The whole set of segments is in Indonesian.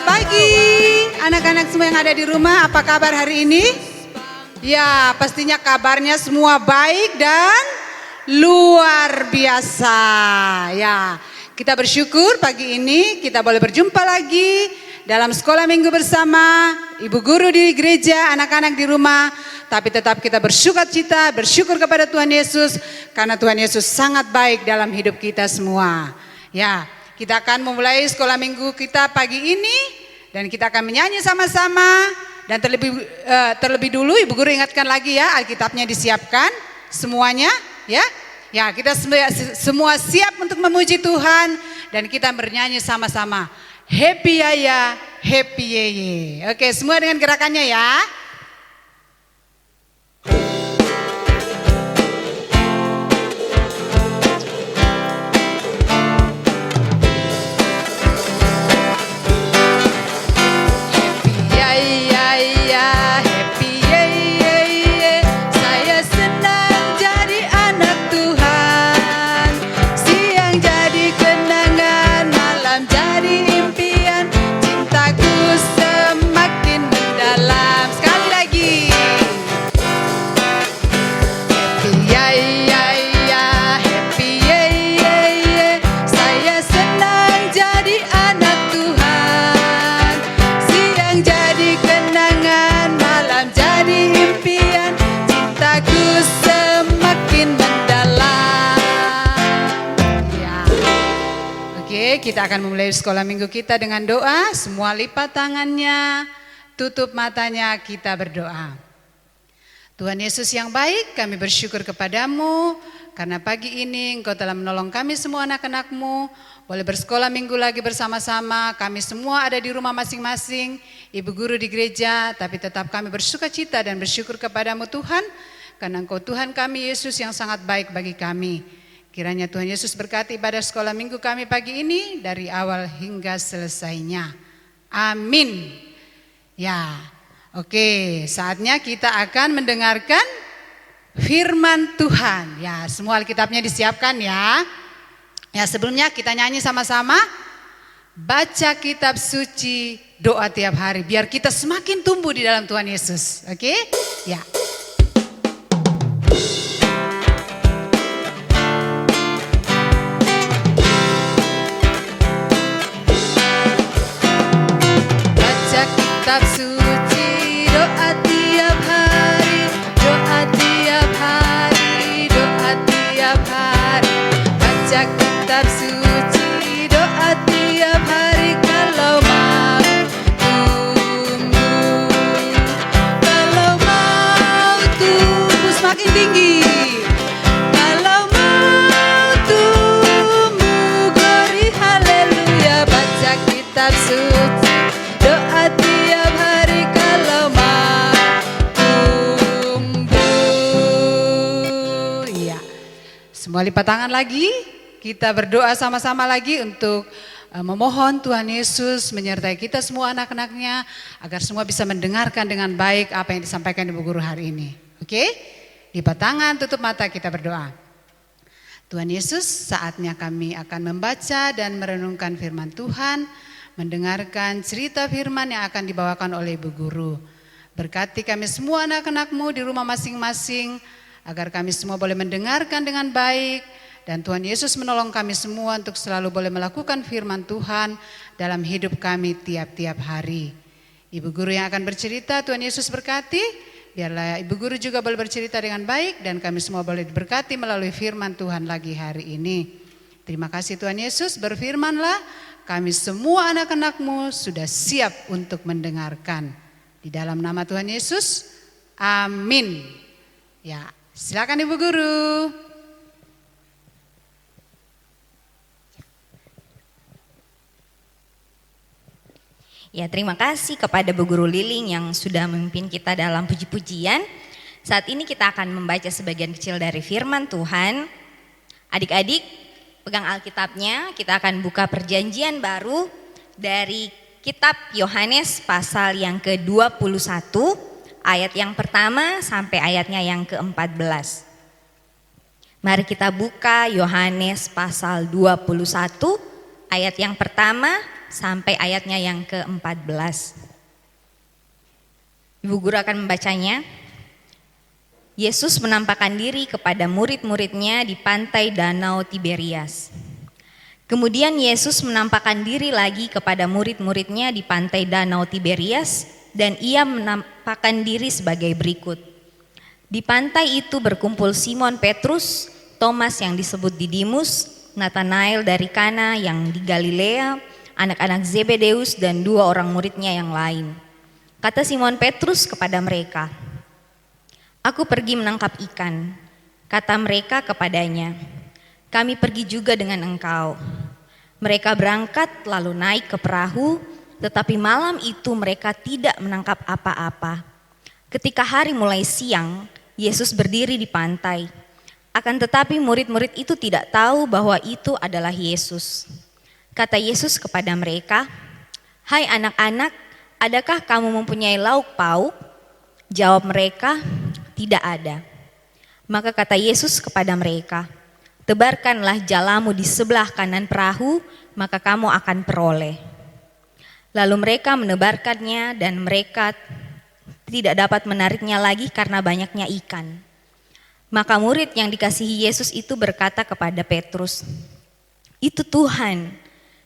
Selamat pagi anak-anak semua yang ada di rumah, apa kabar hari ini? Ya, pastinya kabarnya semua baik dan luar biasa. Ya, kita bersyukur pagi ini kita boleh berjumpa lagi dalam sekolah minggu bersama ibu guru di gereja, anak-anak di rumah. Tapi tetap kita bersukacita, bersyukur kepada Tuhan Yesus karena Tuhan Yesus sangat baik dalam hidup kita semua. Ya, kita akan memulai sekolah minggu kita pagi ini dan kita akan menyanyi sama-sama. Dan terlebih dulu Ibu Guru ingatkan lagi ya, Alkitabnya disiapkan semuanya ya. Ya, kita semua siap untuk memuji Tuhan dan kita bernyanyi sama-sama. Happy Yaya, Happy Yeye. Oke, semua dengan gerakannya ya. Kita akan memulai sekolah minggu kita dengan doa. Semua lipat tangannya, tutup matanya, kita berdoa. Tuhan Yesus yang baik, kami bersyukur kepadamu karena pagi ini Engkau telah menolong kami semua anak-anakmu boleh bersekolah minggu lagi bersama-sama. Kami semua ada di rumah masing-masing, ibu guru di gereja, tapi tetap kami bersukacita dan bersyukur kepadamu Tuhan karena Engkau Tuhan kami Yesus yang sangat baik bagi kami. Kiranya Tuhan Yesus berkati ibadah sekolah minggu kami pagi ini dari awal hingga selesainya. Amin. Ya, oke, saatnya kita akan mendengarkan firman Tuhan. Ya, semua Alkitabnya disiapkan ya. Ya, sebelumnya kita nyanyi sama-sama. Baca kitab suci, doa tiap hari biar kita semakin tumbuh di dalam Tuhan Yesus. Oke? Ya. Kitab suci, doa tiap hari, doa tiap hari, doa tiap hari. Baca kitab suci, doa tiap hari kalau mau tumbuh. Kalau mau tumbuh semakin tinggi. Kalau mau tumbuh, glory haleluya. Baca kitab suci, doa tiap hari kalau mau tumbuh. Ya, semua lipat tangan lagi. Kita berdoa sama-sama lagi untuk memohon Tuhan Yesus menyertai kita semua anak-anaknya agar semua bisa mendengarkan dengan baik apa yang disampaikan Ibu Guru hari ini. Oke? Lipat tangan, tutup mata, kita berdoa. Tuhan Yesus, saatnya kami akan membaca dan merenungkan firman Tuhan, mendengarkan cerita firman yang akan dibawakan oleh Ibu Guru. Berkati kami semua anak-anakmu di rumah masing-masing, agar kami semua boleh mendengarkan dengan baik, dan Tuhan Yesus menolong kami semua untuk selalu boleh melakukan firman Tuhan dalam hidup kami tiap-tiap hari. Ibu Guru yang akan bercerita, Tuhan Yesus berkati, biarlah Ibu Guru juga boleh bercerita dengan baik, dan kami semua boleh diberkati melalui firman Tuhan lagi hari ini. Terima kasih Tuhan Yesus, berfirmanlah. Kami semua anak-anakmu sudah siap untuk mendengarkan. Di dalam nama Tuhan Yesus, amin. Ya, silakan Ibu Guru. Ya, terima kasih kepada Bu Guru Liling yang sudah memimpin kita dalam puji-pujian. Saat ini kita akan membaca sebagian kecil dari firman Tuhan. Adik-adik, pegang Alkitabnya, kita akan buka perjanjian baru dari kitab Yohanes pasal yang ke-21, ayat yang pertama sampai ayatnya yang ke-14. Mari kita buka Yohanes pasal 21 ayat yang pertama sampai ayatnya yang ke-14. Ibu guru akan membacanya. Yesus menampakkan diri kepada murid-muridnya di pantai Danau Tiberias. Kemudian Yesus menampakkan diri lagi kepada murid-muridnya di pantai Danau Tiberias, dan ia menampakkan diri sebagai berikut. Di pantai itu berkumpul Simon Petrus, Thomas yang disebut Didimus, Nathanael dari Kana yang di Galilea, anak-anak Zebedeus, dan 2 orang muridnya yang lain. Kata Simon Petrus kepada mereka, "Aku pergi menangkap ikan." Kata mereka kepadanya, "Kami pergi juga dengan engkau." Mereka berangkat lalu naik ke perahu, tetapi malam itu mereka tidak menangkap apa-apa. Ketika hari mulai siang, Yesus berdiri di pantai. Akan tetapi murid-murid itu tidak tahu bahwa itu adalah Yesus. Kata Yesus kepada mereka, "Hai anak-anak, adakah kamu mempunyai lauk pauk?" Jawab mereka, "Tidak ada." Maka kata Yesus kepada mereka, "Tebarkanlah jalamu di sebelah kanan perahu, maka kamu akan peroleh." Lalu mereka menebarkannya dan mereka tidak dapat menariknya lagi karena banyaknya ikan. Maka murid yang dikasihi Yesus itu berkata kepada Petrus, "Itu Tuhan."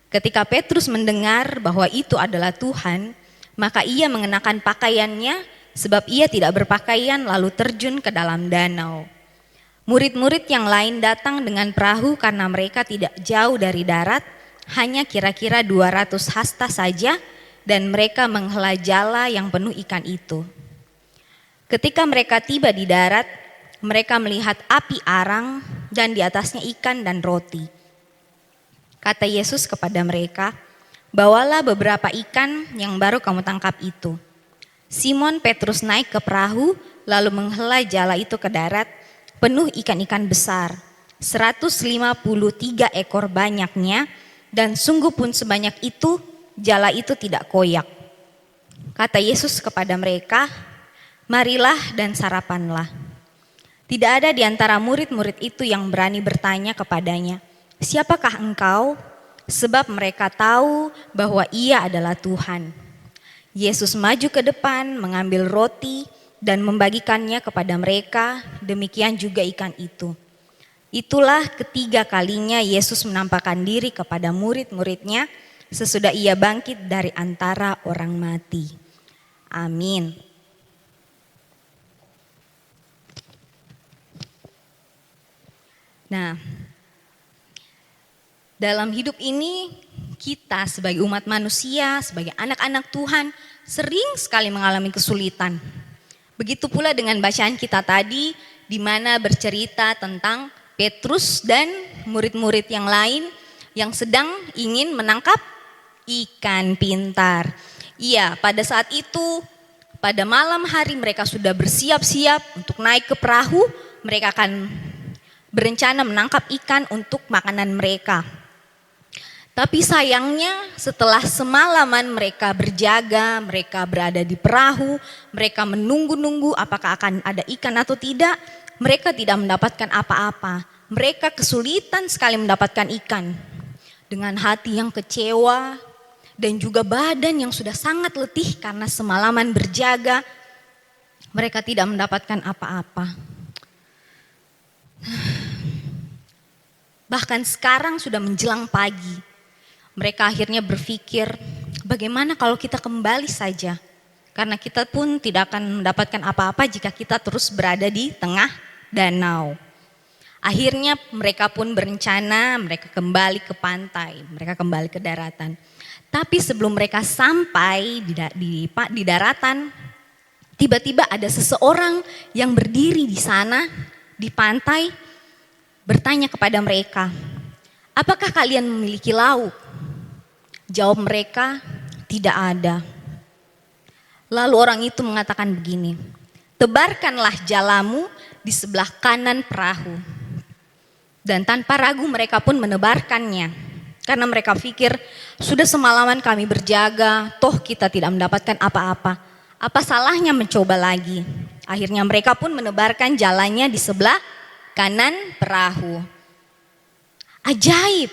Ketika Petrus mendengar bahwa itu adalah Tuhan, maka ia mengenakan pakaiannya sebab ia tidak berpakaian lalu terjun ke dalam danau. Murid-murid yang lain datang dengan perahu karena mereka tidak jauh dari darat, hanya kira-kira 200 hasta saja, dan mereka menghela jala yang penuh ikan itu. Ketika mereka tiba di darat, mereka melihat api arang dan di atasnya ikan dan roti. Kata Yesus kepada mereka, "Bawalah beberapa ikan yang baru kamu tangkap itu." Simon Petrus naik ke perahu lalu menghela jala itu ke darat, penuh ikan-ikan besar, 153 ekor banyaknya, dan sungguh pun sebanyak itu, jala itu tidak koyak. Kata Yesus kepada mereka, "Marilah dan sarapanlah." Tidak ada di antara murid-murid itu yang berani bertanya kepadanya, "Siapakah engkau?" Sebab mereka tahu bahwa ia adalah Tuhan. Yesus maju ke depan, mengambil roti, dan membagikannya kepada mereka, demikian juga ikan itu. Itulah ketiga kalinya Yesus menampakkan diri kepada murid-muridnya sesudah ia bangkit dari antara orang mati. Amin. Nah, dalam hidup ini kita sebagai umat manusia, sebagai anak-anak Tuhan sering sekali mengalami kesulitan. Begitu pula dengan bacaan kita tadi di mana bercerita tentang Petrus dan murid-murid yang lain yang sedang ingin menangkap ikan pintar. Iya, pada saat itu pada malam hari mereka sudah bersiap-siap untuk naik ke perahu, mereka akan berencana menangkap ikan untuk makanan mereka. Tapi sayangnya setelah semalaman mereka berjaga, mereka berada di perahu, mereka menunggu-nunggu apakah akan ada ikan atau tidak, mereka tidak mendapatkan apa-apa. Mereka kesulitan sekali mendapatkan ikan. Dengan hati yang kecewa dan juga badan yang sudah sangat letih karena semalaman berjaga, mereka tidak mendapatkan apa-apa. Bahkan sekarang sudah menjelang pagi. Mereka akhirnya berpikir, bagaimana kalau kita kembali saja? Karena kita pun tidak akan mendapatkan apa-apa jika kita terus berada di tengah danau. Akhirnya mereka pun berencana, mereka kembali ke pantai, mereka kembali ke daratan. Tapi sebelum mereka sampai di daratan, tiba-tiba ada seseorang yang berdiri di sana, di pantai, bertanya kepada mereka, "Apakah kalian memiliki lauk?" Jawab mereka, "Tidak ada." Lalu orang itu mengatakan begini, "Tebarkanlah jalamu di sebelah kanan perahu." Dan tanpa ragu mereka pun menebarkannya. Karena mereka pikir, sudah semalaman kami berjaga, toh kita tidak mendapatkan apa-apa. Apa salahnya mencoba lagi? Akhirnya mereka pun menebarkan jalannya di sebelah kanan perahu. Ajaib.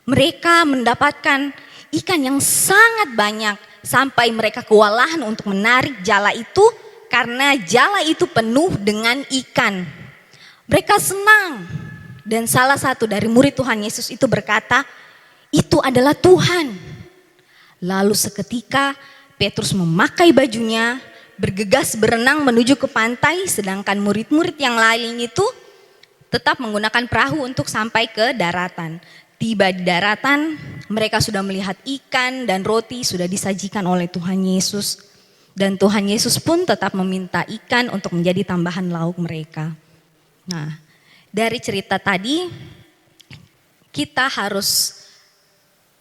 Mereka mendapatkan ikan yang sangat banyak sampai mereka kewalahan untuk menarik jala itu karena jala itu penuh dengan ikan. Mereka senang dan salah satu dari murid Tuhan Yesus itu berkata, "Itu adalah Tuhan." Lalu seketika Petrus memakai bajunya, bergegas berenang menuju ke pantai, sedangkan murid-murid yang lain itu tetap menggunakan perahu untuk sampai ke daratan. Tiba di daratan, mereka sudah melihat ikan dan roti sudah disajikan oleh Tuhan Yesus. Dan Tuhan Yesus pun tetap meminta ikan untuk menjadi tambahan lauk mereka. Nah, dari cerita tadi, kita harus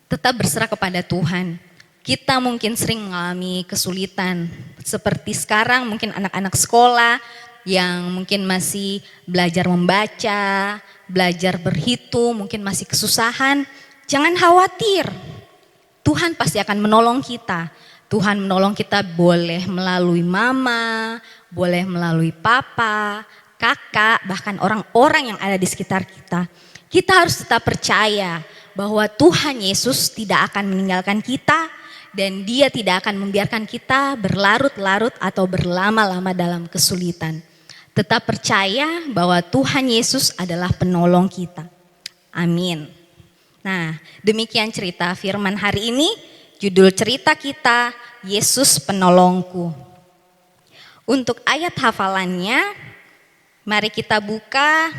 tetap berserah kepada Tuhan. Kita mungkin sering mengalami kesulitan. Seperti sekarang mungkin anak-anak sekolah yang mungkin masih belajar membaca, belajar berhitung, mungkin masih kesusahan. Jangan khawatir, Tuhan pasti akan menolong kita. Tuhan menolong kita boleh melalui mama, boleh melalui papa, kakak, bahkan orang-orang yang ada di sekitar kita. Kita harus tetap percaya bahwa Tuhan Yesus tidak akan meninggalkan kita dan Dia tidak akan membiarkan kita berlarut-larut atau berlama-lama dalam kesulitan. Tetap percaya bahwa Tuhan Yesus adalah penolong kita. Amin. Nah, demikian cerita firman hari ini. Judul cerita kita, Yesus Penolongku. Untuk ayat hafalannya, mari kita buka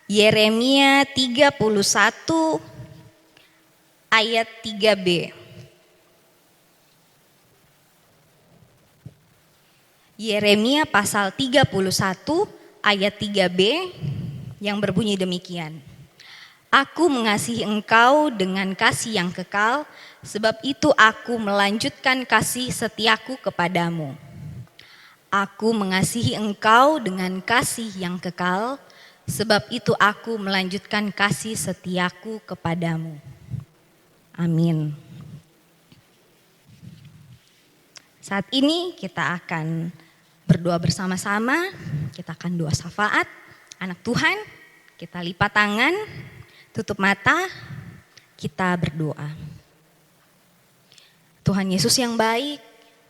Yeremia 31 ayat 3b. Yeremia pasal 31 ayat 3b yang berbunyi demikian. Aku mengasihi engkau dengan kasih yang kekal, sebab itu aku melanjutkan kasih setiaku kepadamu. Aku mengasihi engkau dengan kasih yang kekal, sebab itu aku melanjutkan kasih setiaku kepadamu. Amin. Saat ini kita akan berdoa bersama-sama, kita akan doa syafaat. Anak Tuhan, kita lipat tangan, tutup mata, kita berdoa. Tuhan Yesus yang baik,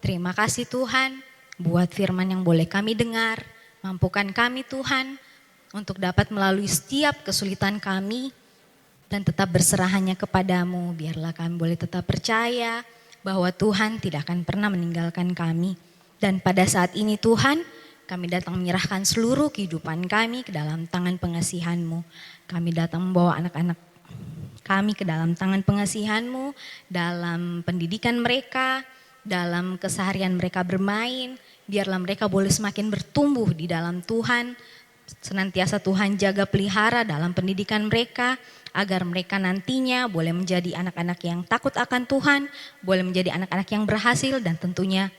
terima kasih Tuhan buat firman yang boleh kami dengar. Mampukan kami Tuhan untuk dapat melalui setiap kesulitan kami dan tetap berserah hanya kepadamu. Biarlah kami boleh tetap percaya bahwa Tuhan tidak akan pernah meninggalkan kami. Dan pada saat ini Tuhan, kami datang menyerahkan seluruh kehidupan kami ke dalam tangan pengasihan-Mu. Kami datang membawa anak-anak kami ke dalam tangan pengasihan-Mu, dalam pendidikan mereka, dalam keseharian mereka bermain. Biarlah mereka boleh semakin bertumbuh di dalam Tuhan. Senantiasa Tuhan jaga pelihara dalam pendidikan mereka, agar mereka nantinya boleh menjadi anak-anak yang takut akan Tuhan, boleh menjadi anak-anak yang berhasil dan tentunya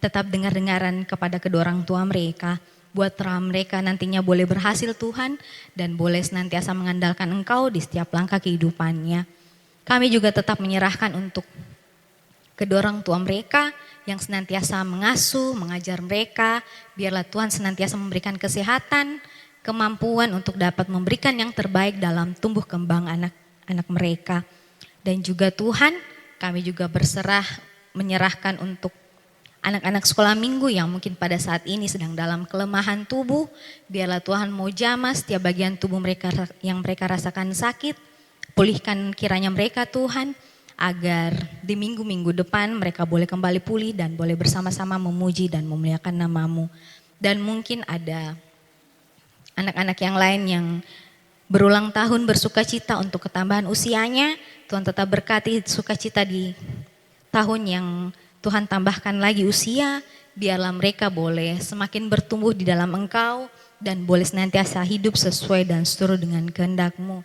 tetap dengar-dengaran kepada kedua orang tua mereka. Buat mereka nantinya boleh berhasil Tuhan dan boleh senantiasa mengandalkan Engkau di setiap langkah kehidupannya. Kami juga tetap menyerahkan untuk kedua orang tua mereka yang senantiasa mengasuh, mengajar mereka. Biarlah Tuhan senantiasa memberikan kesehatan, kemampuan untuk dapat memberikan yang terbaik dalam tumbuh kembang anak-anak mereka. Dan juga Tuhan, kami juga berserah menyerahkan untuk anak-anak sekolah minggu yang mungkin pada saat ini sedang dalam kelemahan tubuh. Biarlah Tuhan mau jamah setiap bagian tubuh mereka yang mereka rasakan sakit. Pulihkan kiranya mereka Tuhan, agar di minggu-minggu depan mereka boleh kembali pulih dan boleh bersama-sama memuji dan memuliakan nama-Mu. Dan mungkin ada anak-anak yang lain yang berulang tahun bersuka cita untuk ketambahan usianya. Tuhan tetap berkati sukacita di tahun yang Tuhan tambahkan lagi usia. Biarlah mereka boleh semakin bertumbuh di dalam Engkau dan boleh senantiasa hidup sesuai dan seturut dengan kehendak-Mu.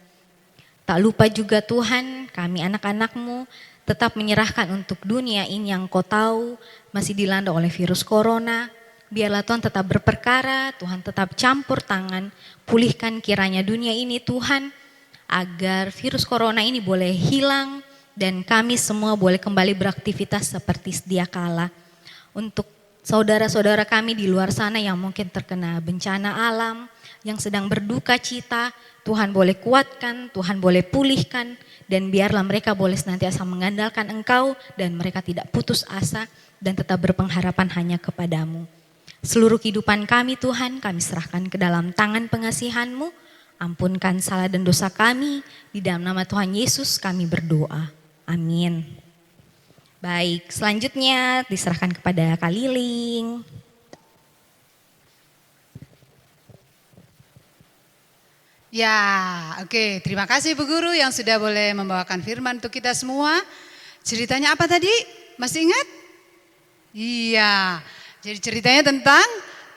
Tak lupa juga Tuhan, kami anak-anak-Mu tetap menyerahkan untuk dunia ini yang Kau tahu masih dilanda oleh virus corona. Biarlah Tuhan tetap berperkara, Tuhan tetap campur tangan, pulihkan kiranya dunia ini Tuhan, agar virus corona ini boleh hilang dan kami semua boleh kembali beraktivitas seperti sedia kala. Untuk saudara-saudara kami di luar sana yang mungkin terkena bencana alam, yang sedang berduka cita, Tuhan boleh kuatkan, Tuhan boleh pulihkan, dan biarlah mereka boleh senantiasa mengandalkan Engkau dan mereka tidak putus asa dan tetap berpengharapan hanya kepadamu. Seluruh kehidupan kami Tuhan, kami serahkan ke dalam tangan pengasihan-Mu. Ampunkan salah dan dosa kami, di dalam nama Tuhan Yesus kami berdoa. Amin. Baik, selanjutnya diserahkan kepada Kak Liling. Ya, oke. Terima kasih Bu Guru yang sudah boleh membawakan firman untuk kita semua. Ceritanya apa tadi? Masih ingat? Iya, jadi ceritanya tentang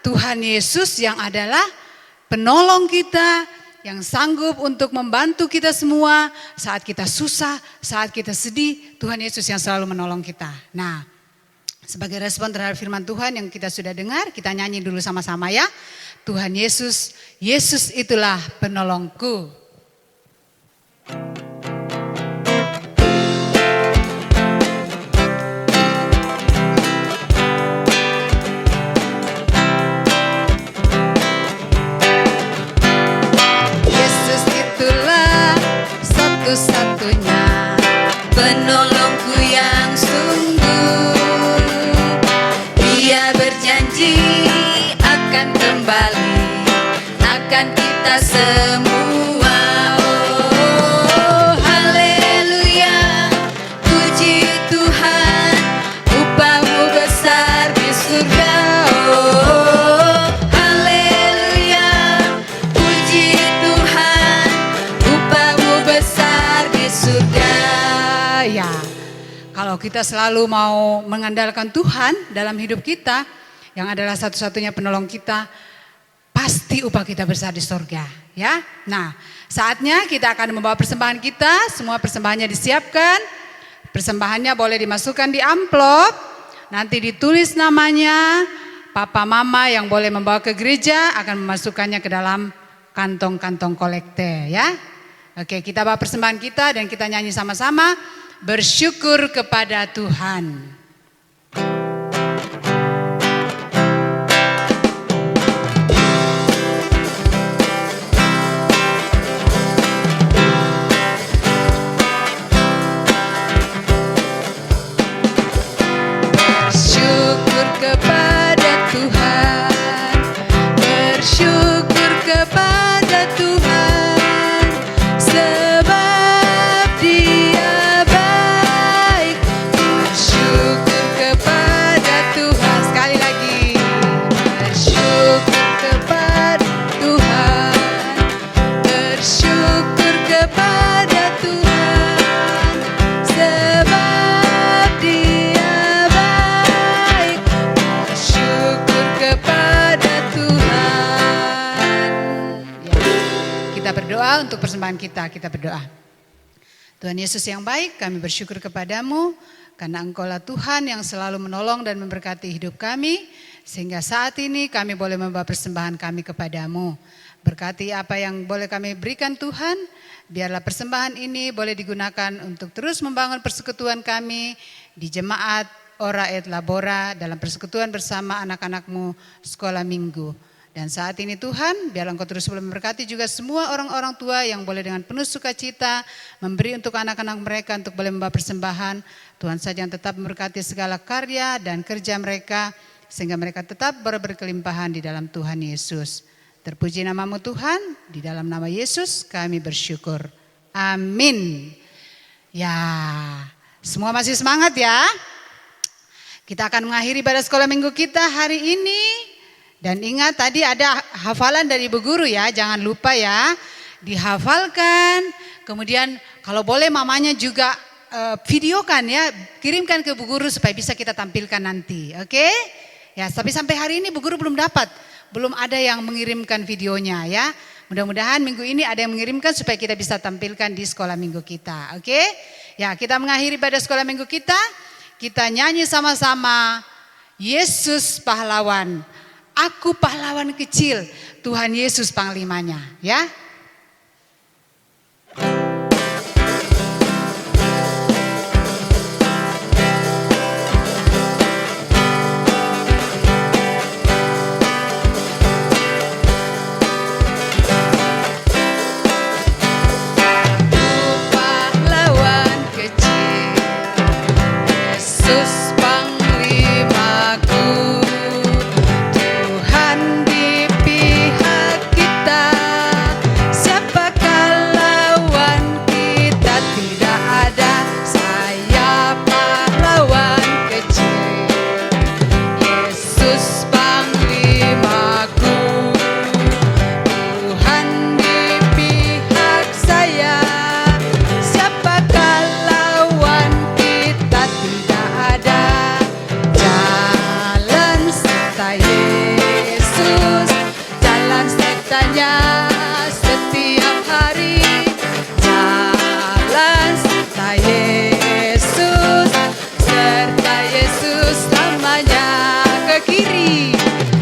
Tuhan Yesus yang adalah penolong kita, yang sanggup untuk membantu kita semua saat kita susah, saat kita sedih. Tuhan Yesus yang selalu menolong kita. Nah, sebagai respon terhadap firman Tuhan yang kita sudah dengar, kita nyanyi dulu sama-sama ya. Tuhan Yesus, Yesus itulah penolongku. Yesus itulah satu-satunya penolongku yang sungguh. Dia berjanji akan kembali, akan kita semua. Oh, haleluya, puji Tuhan, upahmu besar di surga. Oh, haleluya, puji Tuhan, upahmu besar di surga. Ya, kalau kita selalu mau mengandalkan Tuhan dalam hidup kita, yang adalah satu-satunya penolong kita, pasti upah kita besar di surga, ya. Nah, saatnya kita akan membawa persembahan kita. Semua persembahannya disiapkan. Persembahannya boleh dimasukkan di amplop. Nanti ditulis namanya. Papa mama yang boleh membawa ke gereja akan memasukkannya ke dalam kantong-kantong kolekte, ya. Oke, kita bawa persembahan kita dan kita nyanyi sama-sama. Bersyukur kepada Tuhan. Kepada Tuhan, bersyukur kepada Tuhan, sebab Dia baik. Bersyukur kepada Tuhan, sekali lagi. Bersyukur kepada Tuhan, bersyukur kepada Tuhan, sebab Dia baik. Syukur kepada Tuhan. Ya, kita berdoa untuk persembahan kita. Kita berdoa. Tuhan Yesus yang baik, kami bersyukur kepadamu karena Engkaulah Tuhan yang selalu menolong dan memberkati hidup kami, sehingga saat ini kami boleh membawa persembahan kami kepadamu. Berkati apa yang boleh kami berikan Tuhan, biarlah persembahan ini boleh digunakan untuk terus membangun persekutuan kami di jemaat Ora et Labora dalam persekutuan bersama anak-anakmu sekolah minggu. Dan saat ini Tuhan, biarlah Engkau terus boleh memberkati juga semua orang-orang tua yang boleh dengan penuh sukacita memberi untuk anak-anak mereka untuk boleh membawa persembahan. Tuhan saja yang tetap memberkati segala karya dan kerja mereka sehingga mereka tetap berkelimpahan di dalam Tuhan Yesus. Terpuji namamu Tuhan, di dalam nama Yesus kami bersyukur. Amin. Ya, semua masih semangat ya? Kita akan mengakhiri pada sekolah minggu kita hari ini. Dan ingat tadi ada hafalan dari Ibu Guru ya, jangan lupa ya. Dihafalkan, kemudian kalau boleh mamanya juga videokan ya, kirimkan ke Bu Guru supaya bisa kita tampilkan nanti, oke? Ya, tapi sampai hari ini Bu Guru belum dapat, belum ada yang mengirimkan videonya ya. Mudah-mudahan minggu ini ada yang mengirimkan supaya kita bisa tampilkan di sekolah minggu kita, oke? Ya, kita mengakhiri pada sekolah minggu kita, kita nyanyi sama-sama, Yesus pahlawan, aku pahlawan kecil, Tuhan Yesus panglimanya, ya. Yesus Panglimaku, Tuhan di pihak kita, siapakah lawan kita? Tidak ada, saya pahlawan kecil. Yesus Panglimaku, Tuhan di pihak saya, siapakah lawan kita? Tidak ada, jalan serta Yesus, jalan sertanya setiap hari, jalan serta Yesus, serta Yesus namanya. Ke kiri,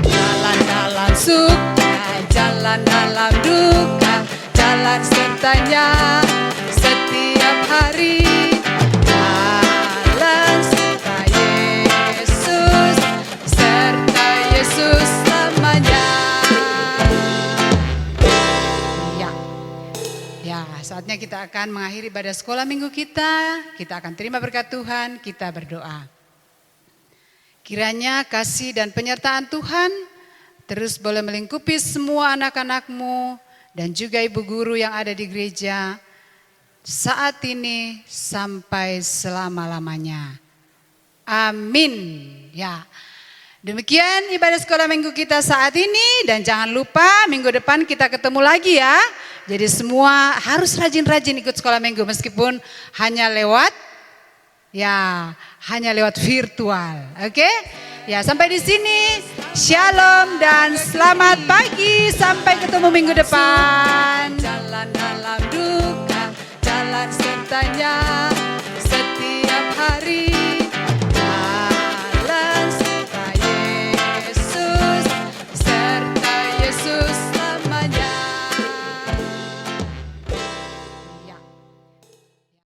jalan dalam suka, jalan dalam duka, jalan sertanya setiap hari, jalan serta Yesus, serta Yesus namanya. Ya, ya, saatnya kita akan mengakhiri ibadah sekolah minggu kita. Kita akan terima berkat Tuhan, kita berdoa. Kiranya kasih dan penyertaan Tuhan terus boleh melingkupi semua anak-anak-Mu dan juga ibu guru yang ada di gereja saat ini sampai selama-lamanya. Amin. Ya. Demikian ibadah sekolah minggu kita saat ini, dan jangan lupa minggu depan kita ketemu lagi ya. Jadi semua harus rajin-rajin ikut sekolah minggu meskipun hanya lewat virtual. Oke? Ya, sampai di sini. Shalom dan selamat pagi. Sampai ketemu minggu depan. Jalan dalam duka, jalan sertanya